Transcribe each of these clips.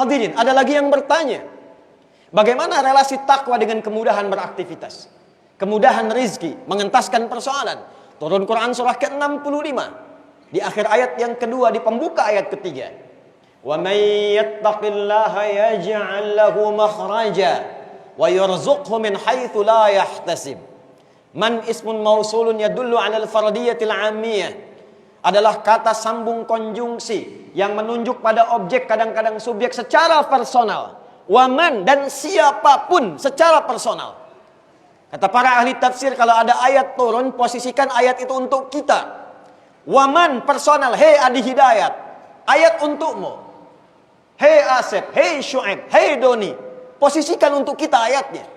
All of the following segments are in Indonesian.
Hadirin, ada lagi yang bertanya, bagaimana relasi takwa dengan kemudahan beraktivitas? Kemudahan rizki, mengentaskan persoalan. Turun Quran surah ke-65. Di akhir ayat yang kedua, di pembuka ayat ketiga. Wa may yattaqillaha yaj'al lahu makhraja wa yarzuqhu min haitsu la yahtasib. Man ismun mausulun yadullu 'ala al-fardiyatil 'ammiyah. Adalah kata sambung konjungsi yang menunjuk pada objek, kadang-kadang subjek secara personal. Waman, dan siapapun secara personal. Kata para ahli tafsir, kalau ada ayat turun, posisikan ayat itu untuk kita. Waman personal, hei Adi Hidayat, ayat untukmu. Hei Asep, hei Syuaib, hei Doni, posisikan untuk kita ayatnya.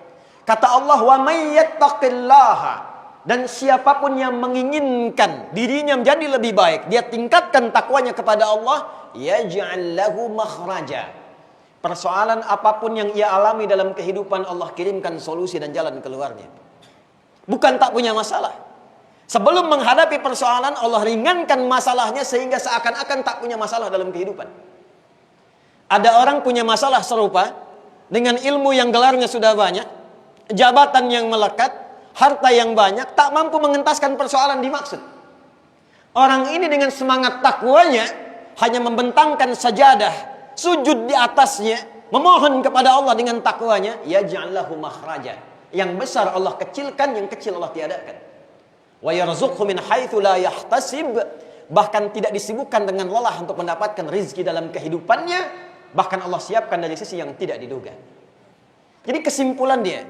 Kata Allah, wa may yattaqillaha, dan siapapun yang menginginkan dirinya menjadi lebih baik, dia tingkatkan takwanya kepada Allah, yaj'al lahu makhraja. Persoalan apapun yang ia alami dalam kehidupan, Allah kirimkan solusi dan jalan keluarnya. Bukan tak punya masalah. Sebelum menghadapi persoalan, Allah ringankan masalahnya sehingga seakan-akan tak punya masalah dalam kehidupan. Ada orang punya masalah serupa dengan ilmu yang gelarnya sudah banyak, jabatan yang melekat, harta yang banyak, tak mampu mengentaskan persoalan dimaksud. Orang ini dengan semangat takwanya hanya membentangkan sajadah, sujud di atasnya, memohon kepada Allah dengan takwanya, yaj'al lahu makhraja. Yang besar Allah kecilkan, yang kecil Allah tiadakan. Wa yarzuqhu min haitsu la yahtasib, bahkan tidak disibukkan dengan lelah untuk mendapatkan rizki dalam kehidupannya, bahkan Allah siapkan dari sisi yang tidak diduga. Jadi kesimpulan dia,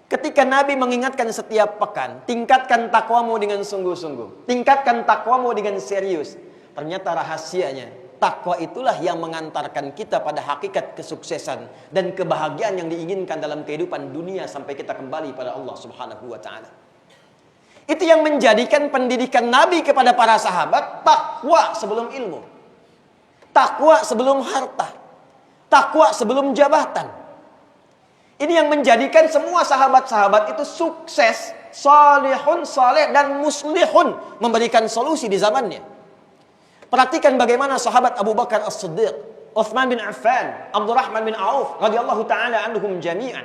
ketika Nabi mengingatkan setiap pekan, tingkatkan takwamu dengan sungguh-sungguh, tingkatkan takwamu dengan serius. Ternyata rahasianya, takwa itulah yang mengantarkan kita pada hakikat kesuksesan dan kebahagiaan yang diinginkan dalam kehidupan dunia sampai kita kembali pada Allah Subhanahu wa taala. Itu yang menjadikan pendidikan Nabi kepada para sahabat, takwa sebelum ilmu, takwa sebelum harta, takwa sebelum jabatan. Ini yang menjadikan semua sahabat-sahabat itu sukses, salihun, saleh, dan muslihun, memberikan solusi di zamannya. Perhatikan bagaimana sahabat Abu Bakar As-Siddiq, Utsman bin Affan, Abdurrahman bin Auf radhiyallahu taala anhum jami'an.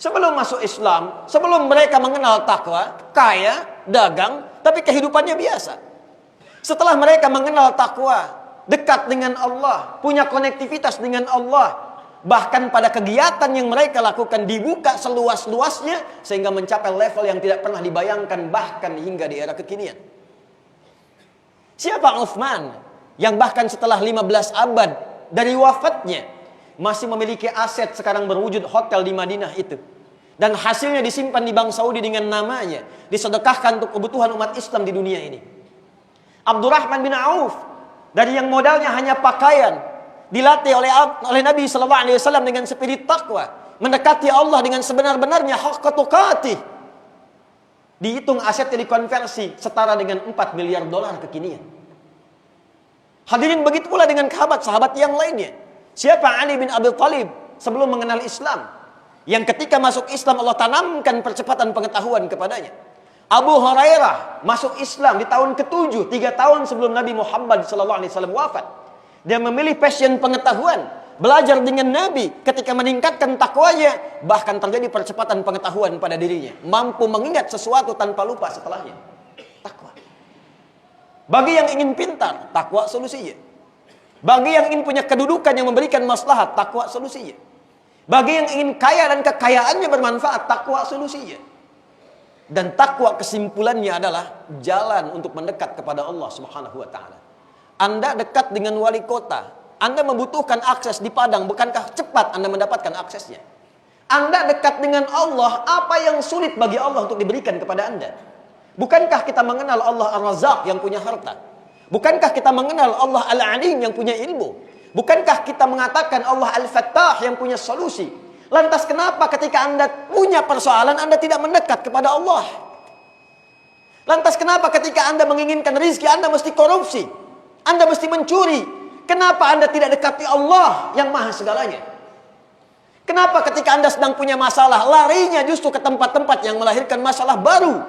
Sebelum masuk Islam, sebelum mereka mengenal takwa, kaya, dagang, tapi kehidupannya biasa. Setelah mereka mengenal takwa, dekat dengan Allah, punya konektivitas dengan Allah, bahkan pada kegiatan yang mereka lakukan dibuka seluas-luasnya sehingga mencapai level yang tidak pernah dibayangkan bahkan hingga di era kekinian. Siapa Utsman yang bahkan setelah 15 abad dari wafatnya masih memiliki aset sekarang berwujud hotel di Madinah itu, dan hasilnya disimpan di Bank Saudi dengan namanya, disedekahkan untuk kebutuhan umat Islam di dunia ini. Abdurrahman bin Auf, dari yang modalnya hanya pakaian, dilatih oleh Nabi SAW dengan spirit takwa, mendekati Allah dengan sebenar-benarnya, haqqa tuqatih. Dihitung asetnya dikonversi setara dengan 4 miliar dolar kekinian. Hadirin, begitu pula dengan sahabat-sahabat yang lainnya. Siapa Ali bin Abi Thalib sebelum mengenal Islam, yang ketika masuk Islam Allah tanamkan percepatan pengetahuan kepadanya. Abu Hurairah masuk Islam di tahun ke-7, 3 tahun sebelum Nabi Muhammad SAW wafat. Dia memilih passion pengetahuan, belajar dengan Nabi, ketika meningkatkan takwanya, bahkan terjadi percepatan pengetahuan pada dirinya, mampu mengingat sesuatu tanpa lupa setelahnya. Takwa. Bagi yang ingin pintar, takwa solusinya. Bagi yang ingin punya kedudukan yang memberikan maslahat, takwa solusinya. Bagi yang ingin kaya dan kekayaannya bermanfaat, takwa solusinya. Dan takwa kesimpulannya adalah jalan untuk mendekat kepada Allah Subhanahu wa taala. Anda dekat dengan wali kota, Anda membutuhkan akses di Padang, bukankah cepat Anda mendapatkan aksesnya? Anda dekat dengan Allah, apa yang sulit bagi Allah untuk diberikan kepada Anda? Bukankah kita mengenal Allah Ar-Razzaq yang punya harta? Bukankah kita mengenal Allah Al-Alim yang punya ilmu? Bukankah kita mengatakan Allah Al-Fattah yang punya solusi? Lantas kenapa ketika Anda punya persoalan, Anda tidak mendekat kepada Allah? Lantas kenapa ketika Anda menginginkan rizki, Anda mesti korupsi? Anda mesti mencuri? Kenapa Anda tidak dekati Allah yang maha segalanya? Kenapa ketika Anda sedang punya masalah, larinya justru ke tempat-tempat yang melahirkan masalah baru?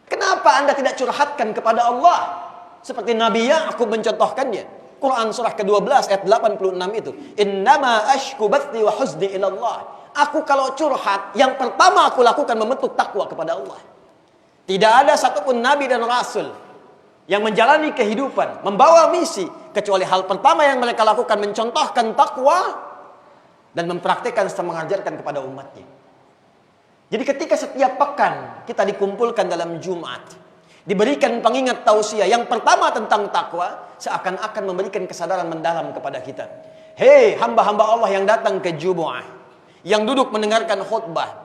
Kenapa Anda tidak curhatkan kepada Allah? Seperti Nabi Ya'qub mencontohkannya. Quran surah ke-12 ayat 86 itu. Innama ashku bathi wa huzni ilallah. Aku kalau curhat, yang pertama aku lakukan membentuk takwa kepada Allah. Tidak ada satupun nabi dan rasul yang menjalani kehidupan, membawa misi, kecuali hal pertama yang mereka lakukan mencontohkan takwa dan mempraktikkan serta mengajarkan kepada umatnya. Jadi ketika setiap pekan kita dikumpulkan dalam Jumat, diberikan pengingat tausiah yang pertama tentang takwa, seakan-akan memberikan kesadaran mendalam kepada kita. Hei hamba-hamba Allah yang datang ke Jumat, yang duduk mendengarkan khutbah.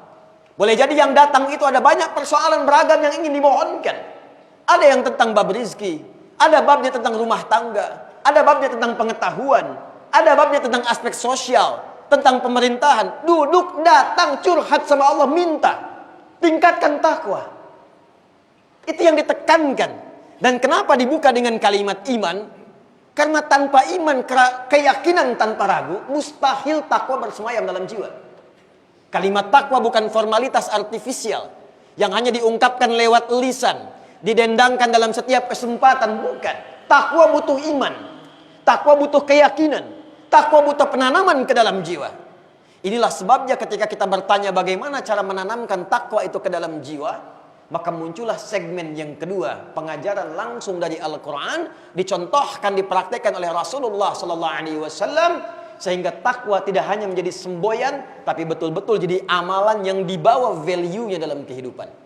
Boleh jadi yang datang itu ada banyak persoalan beragam yang ingin dimohonkan. Ada yang tentang bab rizki, ada babnya tentang rumah tangga, ada babnya tentang pengetahuan, ada babnya tentang aspek sosial, tentang pemerintahan. Duduk, datang, curhat sama Allah, minta. Tingkatkan takwa. Itu yang ditekankan. Dan kenapa dibuka dengan kalimat iman? Karena tanpa iman, keyakinan tanpa ragu, mustahil takwa bersemayam dalam jiwa. Kalimat takwa bukan formalitas artifisial yang hanya diungkapkan lewat lisan, didendangkan dalam setiap kesempatan, bukan. Takwa butuh iman, takwa butuh keyakinan, takwa butuh penanaman ke dalam jiwa. Inilah sebabnya ketika kita bertanya bagaimana cara menanamkan takwa itu ke dalam jiwa, maka muncullah segmen yang kedua, pengajaran langsung dari Al-Quran, dicontohkan, dipraktekkan oleh Rasulullah SAW, sehingga takwa tidak hanya menjadi semboyan, tapi betul-betul jadi amalan yang dibawa value-nya dalam kehidupan.